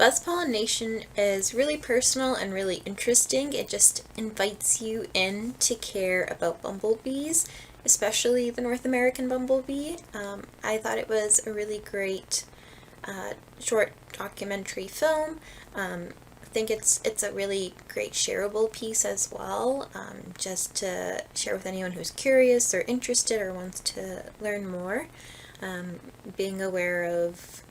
Buzz Pollen Nation is really personal and really interesting. It just invites you in to care about bumblebees, especially the North American bumblebee. I thought it was a really great short documentary film. I think it's a really great shareable piece as well, just to share with anyone who's curious or interested or wants to learn more. Being aware of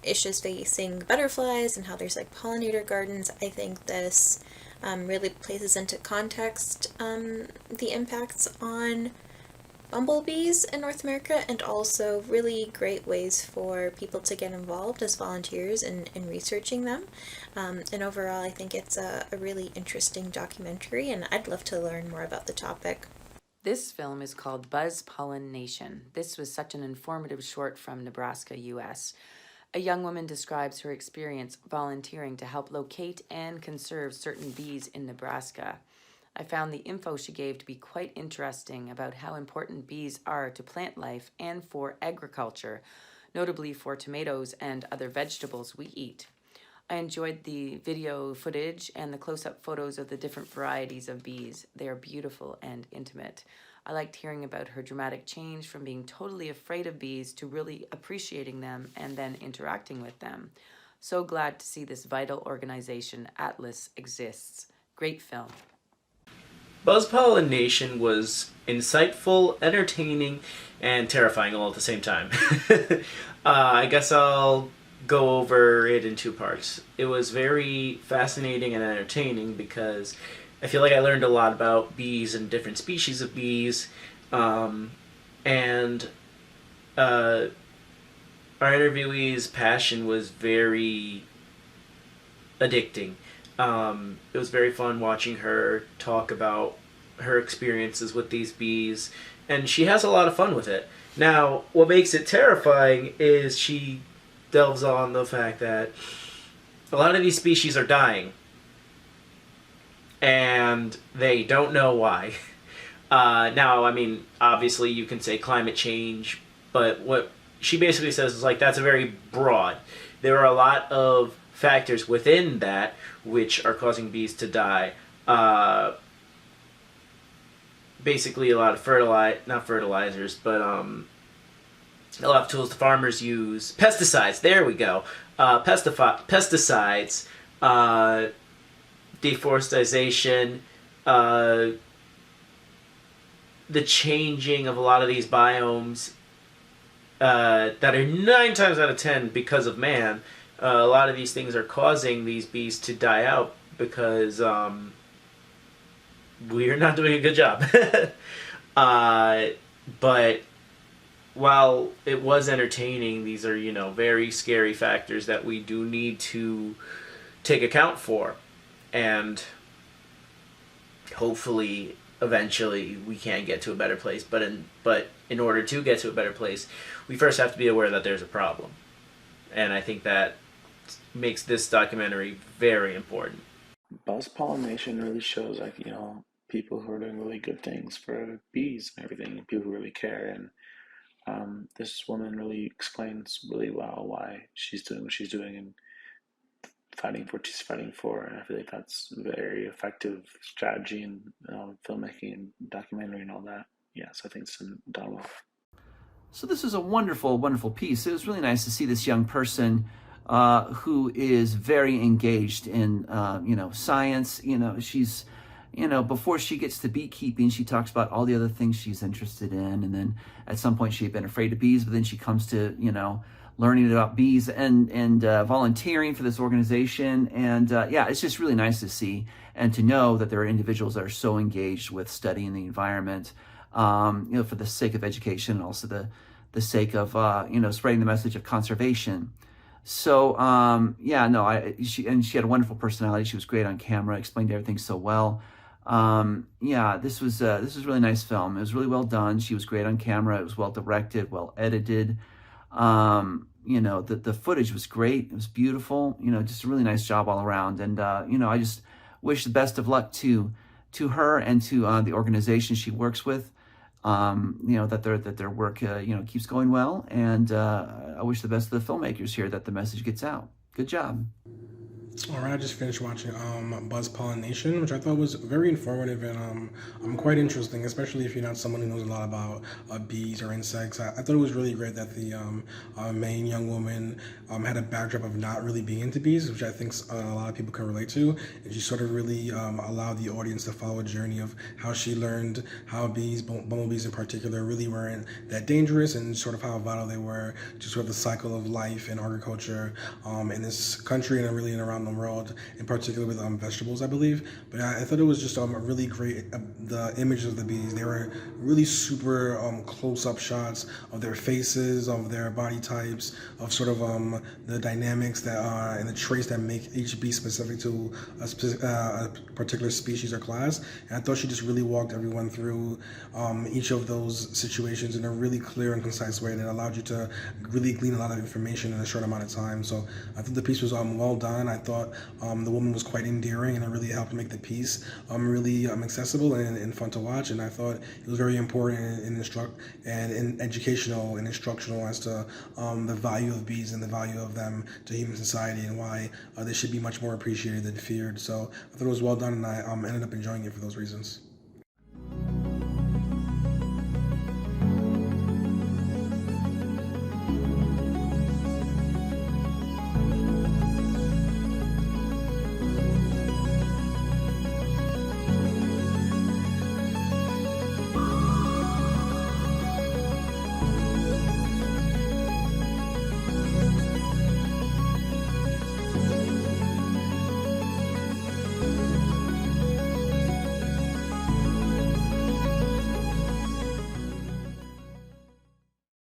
issues facing butterflies and how there's like pollinator gardens, I think this really places into context the impacts on bumblebees in North America, and also really great ways for people to get involved as volunteers in researching them. And overall, I think it's a really interesting documentary, and I'd love to learn more about the topic. This film is called Buzz Pollen Nation. This was such an informative short from Nebraska, US. A young woman describes her experience volunteering to help locate and conserve certain bees in Nebraska. I found the info she gave to be quite interesting about how important bees are to plant life and for agriculture, notably for tomatoes and other vegetables we eat. I enjoyed the video footage and the close-up photos of the different varieties of bees. They are beautiful and intimate. I liked hearing about her dramatic change from being totally afraid of bees to really appreciating them and then interacting with them. So glad to see this vital organization, Atlas, exists. Great film. Buzz Pollen Nation was insightful, entertaining, and terrifying all at the same time. I guess I'll go over it in two parts. It was very fascinating and entertaining because I feel like I learned a lot about bees and different species of bees, and our interviewee's passion was very addicting. It was very fun watching her talk about her experiences with these bees, and she has a lot of fun with it. Now, what makes it terrifying is she delves on the fact that a lot of these species are dying, and they don't know why. Now, I mean, obviously you can say climate change, but what she basically says is like that's a very broad. There are a lot of factors within that which are causing bees to die. Basically, a lot of not fertilizers, but a lot of tools the farmers use. Pesticides, there we go. Pesticides, deforestation, the changing of a lot of these biomes that are 9 times out of 10 because of man. A lot of these things are causing these bees to die out because we are not doing a good job. But while it was entertaining, these are, very scary factors that we do need to take account for. And hopefully, eventually, we can get to a better place. But in order to get to a better place, we first have to be aware that there's a problem. And I think that makes this documentary very important. Buzz Pollen Nation really shows people who are doing really good things for bees and everything, people who really care. And this woman really explains really well why she's doing what she's doing and fighting for what she's fighting for. And I feel like that's very effective strategy in filmmaking and documentary and all that. Yes, I think it's done well. So this was a wonderful, wonderful piece. It was really nice to see this young person who is very engaged in, science. She's, before she gets to beekeeping, she talks about all the other things she's interested in. And then at some point she had been afraid of bees, but then she comes to, learning about bees and volunteering for this organization. And it's just really nice to see and to know that there are individuals that are so engaged with studying the environment, for the sake of education and also the sake of, spreading the message of conservation. So, she had a wonderful personality. She was great on camera, explained everything so well. This was a really nice film. It was really well done. She was great on camera. It was well directed, well edited. The footage was great. It was beautiful. Just a really nice job all around. And, I just wish the best of luck to her and to the organization she works with. That their work keeps going well, and I wish the best of the filmmakers here that the message gets out. Good. Good job. All right, I just finished watching Pollen Nation, which I thought was very informative and quite interesting, especially if you're not someone who knows a lot about bees or insects. I thought it was really great that the main young woman had a backdrop of not really being into bees, which I think a lot of people can relate to, and she sort of really allowed the audience to follow a journey of how she learned how bees, bumblebees in particular, really weren't that dangerous, and sort of how vital they were to sort of the cycle of life and agriculture in this country and really around the world, in particular with vegetables, I believe. But I thought it was just really great. The images of the bees, they were really super close-up shots of their faces, of their body types, of sort of the dynamics that are and the traits that make each bee specific to a particular species or class. And I thought she just really walked everyone through each of those situations in a really clear and concise way that allowed you to really glean a lot of information in a short amount of time. So I think the piece was well done. I thought the woman was quite endearing, and it really helped make the piece really accessible and fun to watch. And I thought it was very important and educational and instructional as to the value of bees and the value of them to human society, and why they should be much more appreciated than feared. So I thought it was well done, and I ended up enjoying it for those reasons.